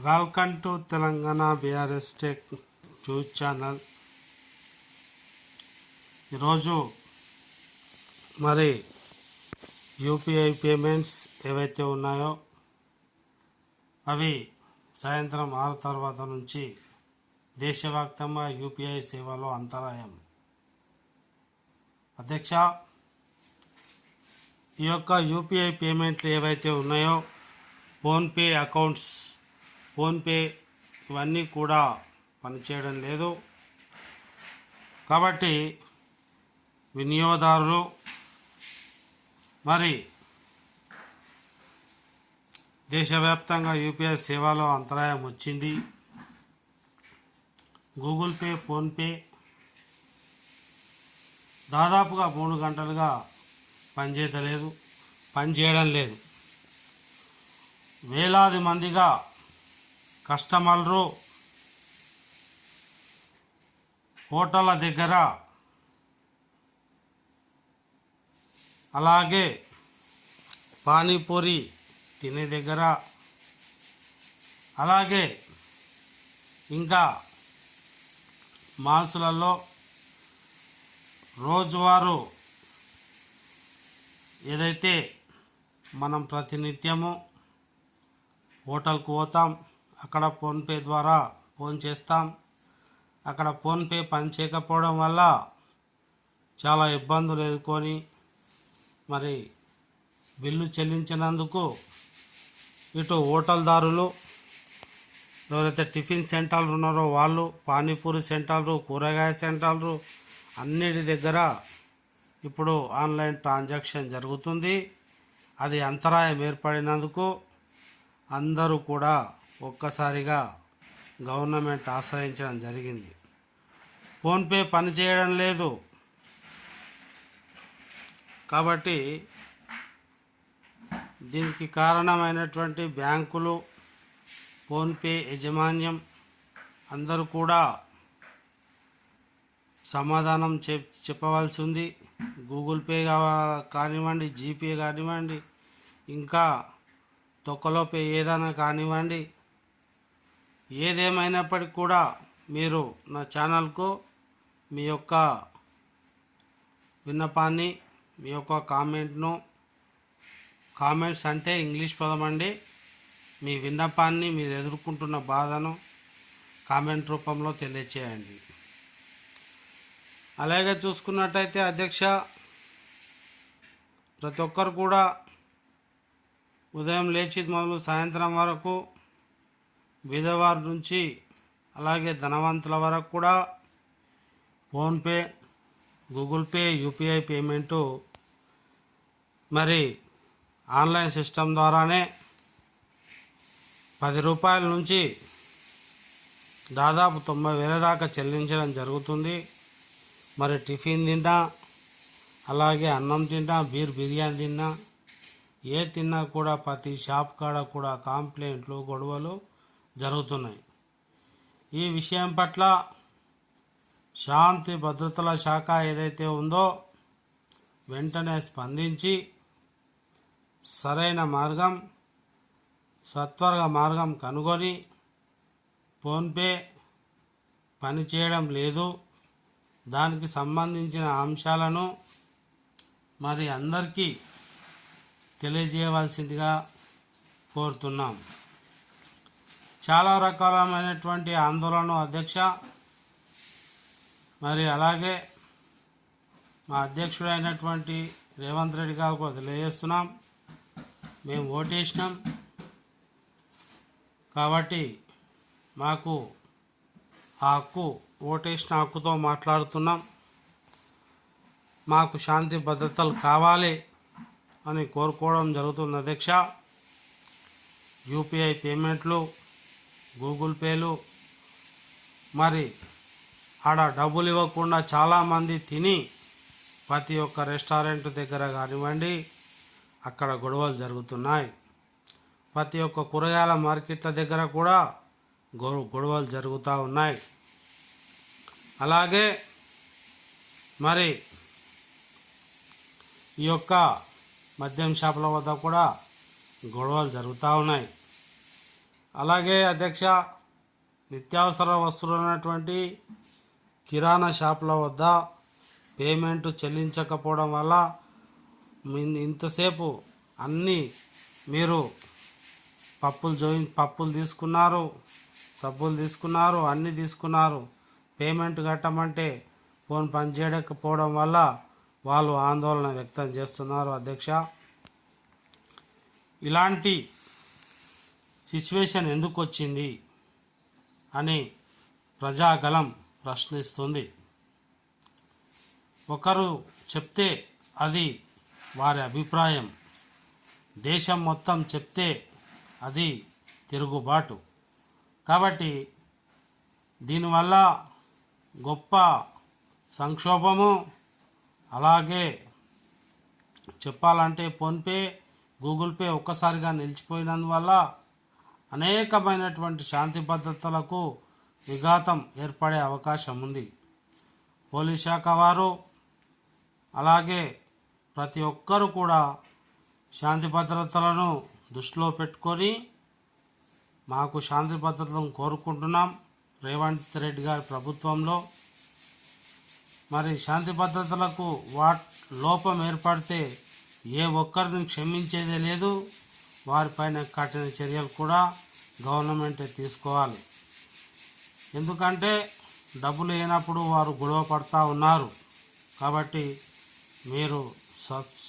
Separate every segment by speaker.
Speaker 1: Welcome to Telangana BRS tech news channel. ఈరోజు మరి UPI payments ఏవైతే ఉన్నాయో అవి సాయంత్రం 6 తర్వాత నుంచి దేశవ్యాప్తంగా యూపీఐ సేవలో అంతరాయం. అధ్యక్ష, ఈ యొక్క యూపీఐ పేమెంట్లు ఏవైతే ఉన్నాయో ఫోన్పే అకౌంట్స్, ఫోన్పే ఇవన్నీ కూడా పనిచేయడం లేదు. కాబట్టి వినియోగదారులు మరి దేశవ్యాప్తంగా యూపీఐ సేవలో అంతరాయం వచ్చింది. గూగుల్ పే, ఫోన్పే దాదాపుగా 3 గంటలుగా పనిచేయడం లేదు. వేలాది మందిగా కస్టమర్లు హోటళ్ళ దగ్గర, అలాగే పానీపూరి తినే దగ్గర, అలాగే ఇంకా మాల్స్లలో రోజువారు ఏదైతే మనం ప్రతినిత్యము హోటల్కు పోతాం, అక్కడ ఫోన్పే ద్వారా ఫోన్ చేస్తాం. అక్కడ ఫోన్పే పని చేయకపోవడం వల్ల చాలా ఇబ్బందులు ఎదుర్కొని మరి బిల్లు చెల్లించినందుకు ఇటు హోటల్దారులు, ఎవరైతే టిఫిన్ సెంటర్లు ఉన్నారో వాళ్ళు, పానీపూరి సెంటర్లు, కూరగాయ సెంటర్లు అన్నిటి దగ్గర ఇప్పుడు ఆన్లైన్ ట్రాన్సాక్షన్ జరుగుతుంది. అది అంతరాయం ఏర్పడినందుకు అందరూ కూడా ఒక్కసారిగా గవర్నమెంట్ ఆశ్రయించడం జరిగింది. ఫోన్పే పనిచేయడం లేదు. కాబట్టి దీనికి కారణమైనటువంటి బ్యాంకులు, ఫోన్పే యాజమాన్యం అందరూ కూడా సమాధానం చెప్పవలసి ఉంది. గూగుల్ పే కానివ్వండి, జీపే కానివ్వండి, ఇంకా తొక్కలో పే ఏదైనా కానివ్వండి, ఏదేమైనప్పటికీ కూడా మీరు నా ఛానల్కు మీ యొక్క విన్నపాన్ని, మీ యొక్క కామెంట్స్ అంటే ఇంగ్లీష్ పదం అండి, మీ విన్నపాన్ని, మీరు ఎదుర్కొంటున్న బాధను కామెంట్ రూపంలో తెలియచేయండి. అలాగే చూసుకున్నట్టయితే అధ్యక్ష, ప్రతి ఒక్కరు కూడా ఉదయం లేచి మొదలు సాయంత్రం వరకు బీదవారి నుంచి అలాగే ధనవంతుల వరకు కూడా PhonePe, Google pay, UPI payment మరి ఆన్లైన్ సిస్టమ్ ద్వారానే 10 రూపాయల నుంచి దాదాపు 90,000 దాకా చెల్లించడం జరుగుతుంది. మరి టిఫిన్ తిన్నా, అలాగే అన్నం తిన్నా, బిర్యానీ తిన్నా, ఏ తిన్నా కూడా ప్రతి షాప్ కాడ కూడా కంప్లైంట్లు, గొడవలు జరుగుతున్నాయి. ఈ విషయం పట్ల శాంతి భద్రతల శాఖ ఏదైతే ఉందో వెంటనే స్పందించి సరైన మార్గం, సత్వర మార్గం కనుగొని ఫోన్పే పనిచేయడం లేదు, దానికి సంబంధించిన అంశాలను మరి అందరికీ తెలియజేయవలసిందిగా కోరుతున్నాం. చాలా రకాలమైనటువంటి ఆందోళన అధ్యక్ష. మరి అలాగే మా అధ్యక్షుడైనటువంటి రేవంత్ రెడ్డి గారు కూడా తెలియజేస్తున్నాం, మేము ఓటేసినాం కాబట్టి మాకు ఆ హక్కు, ఓటేసిన హక్కుతో మాట్లాడుతున్నాం. మాకు శాంతి భద్రతలు కావాలి అని కోరుకోవడం జరుగుతుంది అధ్యక్ష. యూపీఐ పేమెంట్లు, గూగుల్ పేలు మరి ఆడ డబ్బులు ఇవ్వకుండా చాలామంది తిని ప్రతి ఒక్క రెస్టారెంట్ దగ్గర కానివ్వండి అక్కడ గొడవలు జరుగుతున్నాయి. ప్రతి ఒక్క కూరగాయల మార్కెట్ల దగ్గర కూడా గొడవలు జరుగుతూ ఉన్నాయి. అలాగే మరి ఈ యొక్క మద్యం షాపుల వద్ద కూడా గొడవలు జరుగుతూ ఉన్నాయి. అలాగే అధ్యక్ష, నిత్యావసర వస్తువులైనటువంటి కిరాణా షాపుల వద్ద పేమెంట్ చెల్లించకపోవడం వల్ల ఇంతసేపు అన్నీ మీరు పప్పులు తీసుకున్నారు, సబ్బులు తీసుకున్నారు, అన్నీ తీసుకున్నారు. పేమెంట్ కట్టమంటే ఫోన్ పనిచేయకపోవడం వల్ల వాళ్ళు ఆందోళన వ్యక్తం చేస్తున్నారు అధ్యక్ష. ఇలాంటి సిచ్యువేషన్ ఎందుకు వచ్చింది అని ప్రజాగలం ప్రశ్నిస్తుంది. ఒకరు చెప్తే అది వారి అభిప్రాయం, దేశం మొత్తం చెప్తే అది తిరుగుబాటు. కాబట్టి దీనివల్ల గొప్ప సంక్షోభము, అలాగే చెప్పాలంటే ఫోన్పే, గూగుల్ పే ఒక్కసారిగా నిలిచిపోయినందువల్ల అనేకమైనటువంటి శాంతి భద్రతలకు విఘాతం ఏర్పడే అవకాశం ఉంది. పోలీస్ శాఖ వారు అలాగే ప్రతి ఒక్కరూ కూడా శాంతి భద్రతలను దృష్టిలో పెట్టుకొని మాకు శాంతి భద్రతలను కోరుకుంటున్నాం. రేవంత్ రెడ్డి గారి ప్రభుత్వంలో మరి శాంతి భద్రతలకు లోపం ఏర్పడితే ఏ ఒక్కరిని క్షమించేదే లేదు. వారిపైన కఠిన చర్యలు కూడా గవర్నమెంటే తీసుకోవాలి. ఎందుకంటే డబ్బులు లేనప్పుడు వారు గొడవ పడుతూ ఉన్నారు. కాబట్టి మీరు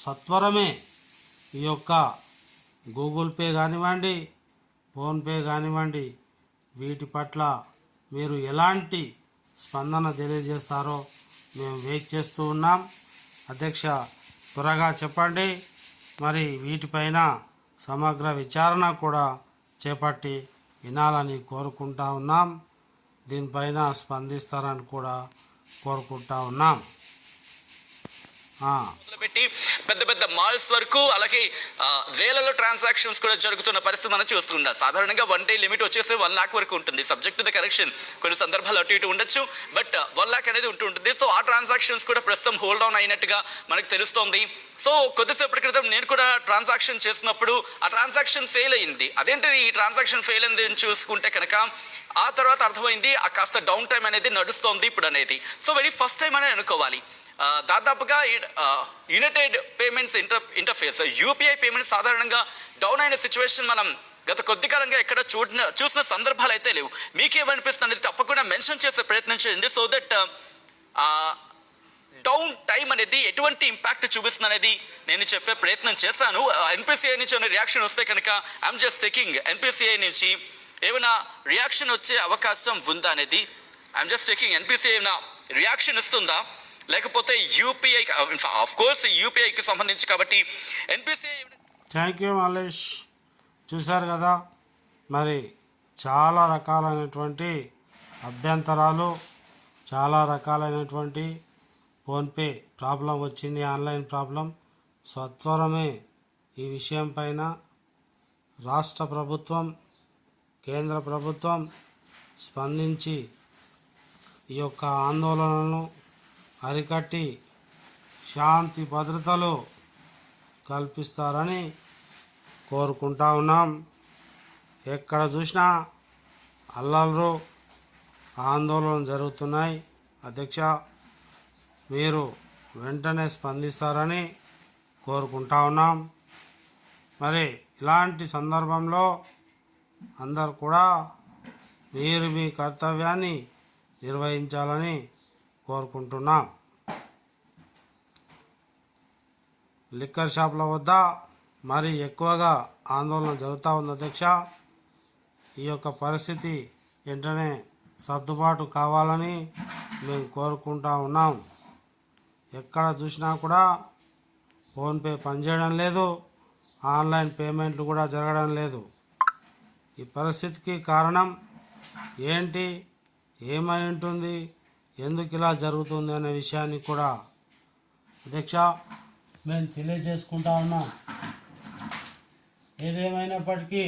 Speaker 1: సత్వరమే ఈ యొక్క గూగుల్ పే కానివ్వండి, ఫోన్పే కానివ్వండి, వీటి పట్ల మీరు ఎలాంటి స్పందన తెలియజేస్తారో మేము వెయిట్ చేస్తూ ఉన్నాం. అధ్యక్ష, త్వరగా చెప్పండి. మరి వీటిపైన సమగ్ర విచారణ కూడా చేపట్టి వినాలని కోరుకుంటా ఉన్నాం. దీనిపైన స్పందిస్తారని కూడా కోరుకుంటా ఉన్నాం.
Speaker 2: పెట్టి పెద్ద పెద్ద మాల్స్ వరకు అలాగే వేలలో ట్రాన్సాక్షన్స్ కూడా జరుగుతున్న పరిస్థితి మనం చూస్తున్నాం. సాధారణంగా 1 day లిమిట్ వచ్చేసి 1 lakh వరకు ఉంటుంది. సబ్జెక్ట్ టు ద కరెక్షన్, కొన్ని సందర్భాలు అటు ఇటు ఉండొచ్చు, బట్ 1 lakh అనేది ఉంటుంటుంది. సో ఆ ట్రాన్సాక్షన్స్ కూడా ప్రస్తుతం హోల్డ్ డౌన్ అయినట్టుగా మనకు తెలుస్తోంది. సో కొద్దిసేపటి క్రితం నేను కూడా ట్రాన్సాక్షన్ చేసినప్పుడు ఆ ట్రాన్సాక్షన్ ఫెయిల్ అయింది. అదేంటిది ఈ ట్రాన్సాక్షన్ ఫెయిల్ అయింది అని చూసుకుంటే కనుక ఆ తర్వాత అర్థమైంది ఆ కాస్త డౌన్ టైం అనేది నడుస్తోంది ఇప్పుడు అనేది. సో వెరీ ఫస్ట్ టైం అని అనుకోవాలి. దాదాపుగా United payments interface UPI payments సాధారణంగా డౌన్ అయిన సిచ్యువేషన్ మనం గత కొద్ది కాలంగా ఎక్కడ చూసిన సందర్భాలు అయితే లేవు. మీకేమనిపిస్తుంది అనేది తప్పకుండా మెన్షన్ చేసే ప్రయత్నం చేయండి. సో దట్ డౌన్ టైం అనేది ఎటువంటి ఇంపాక్ట్ చూపిస్తుంది అనేది నేను చెప్పే ప్రయత్నం చేశాను. ఎన్పిసిఐ నుంచి ఏమైనా రియాక్షన్ వస్తే కనుక ఐఎమ్ జస్ట్ చెకింగ్ ఎన్పిసిఐ నుంచి ఏమైనా రియాక్షన్ వచ్చే అవకాశం ఉందా అనేది. ఐఎమ్ జస్ట్ చెకింగ్ ఎన్పిసిఐ ఏమైనా రియాక్షన్ ఇస్తుందా, లేకపోతే యూపీఐ ఆఫ్ కోర్స్ యూపీఐకి సంబంధించి కాబట్టి ఎన్పిసిఐ.
Speaker 1: Thank you Mallesh. చూశారు కదా, మరి చాలా రకాలైనటువంటి అభ్యంతరాలు, చాలా రకాలైనటువంటి ఫోన్పే ప్రాబ్లం వచ్చింది, ఆన్లైన్ ప్రాబ్లం. సత్వరమే ఈ విషయం పైన రాష్ట్ర ప్రభుత్వం, కేంద్ర ప్రభుత్వం స్పందించి ఈ యొక్క ఆందోళనలను అరికట్టి శాంతి భద్రతలు కల్పిస్తారని కోరుకుంటా ఉన్నాం. ఎక్కడ చూసినా అల్లర్లు, ఆందోళన జరుగుతున్నాయి. అధ్యక్ష, మీరు వెంటనే స్పందిస్తారని కోరుకుంటా ఉన్నాం. మరి ఇలాంటి సందర్భంలో అందరు కూడా మీరు మీ కర్తవ్యాన్ని నిర్వహించాలని కోరుకుంటున్నాం. లిక్కర్ షాపుల వద్ద మరి ఎక్కువగా ఆందోళన జరుగుతూ ఉంది అధ్యక్ష. ఈ యొక్క పరిస్థితి వెంటనే సర్దుబాటు కావాలని మేము కోరుకుంటా ఉన్నాం. ఎక్కడ చూసినా కూడా ఫోన్పే పనిచేయడం లేదు, ఆన్లైన్ పేమెంట్లు కూడా జరగడం లేదు. ఈ పరిస్థితికి కారణం ఏంటి, ఏమై ఉంటుంది, ఎందుకు ఇలా జరుగుతుంది అనే విషయాన్ని కూడా అధ్యక్ష మేము తెలియజేసుకుంటా ఉన్నాం. ఏదేమైనప్పటికీ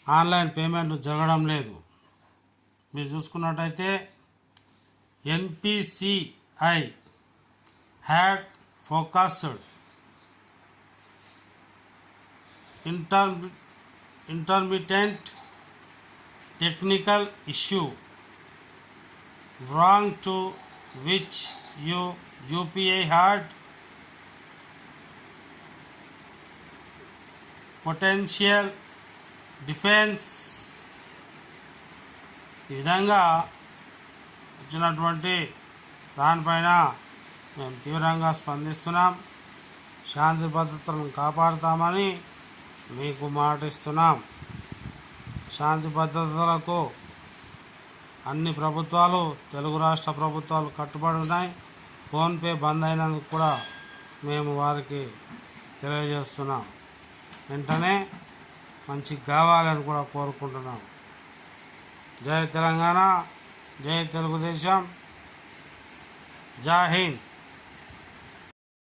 Speaker 1: ఆన్లైన్ పేమెంట్లు జరగడం లేదు. మీరు చూసుకున్నట్టయితే NPCI had focused intermittent technical issue wrong to which UPI had potential defense. ఈ విధంగా వచ్చినటువంటి దానిపైన మేము తీవ్రంగా స్పందిస్తున్నాం. శాంతి భద్రతలను కాపాడుతామని మీకు మాటిస్తున్నాం. శాంతి భద్రతలకు అన్ని ప్రభుత్వాలు, తెలుగు రాష్ట్ర ప్రభుత్వాలు కట్టుబడి ఉన్నాయి. ఫోన్పే బంద్ అయినందుకు కూడా మేము వారికి తెలియజేస్తున్నాం. వెంటనే మంచి కావాలని కూడా కోరుకుంటున్నాం. జై తెలంగాణ, జై తెలుగుదేశం, జై హింద్.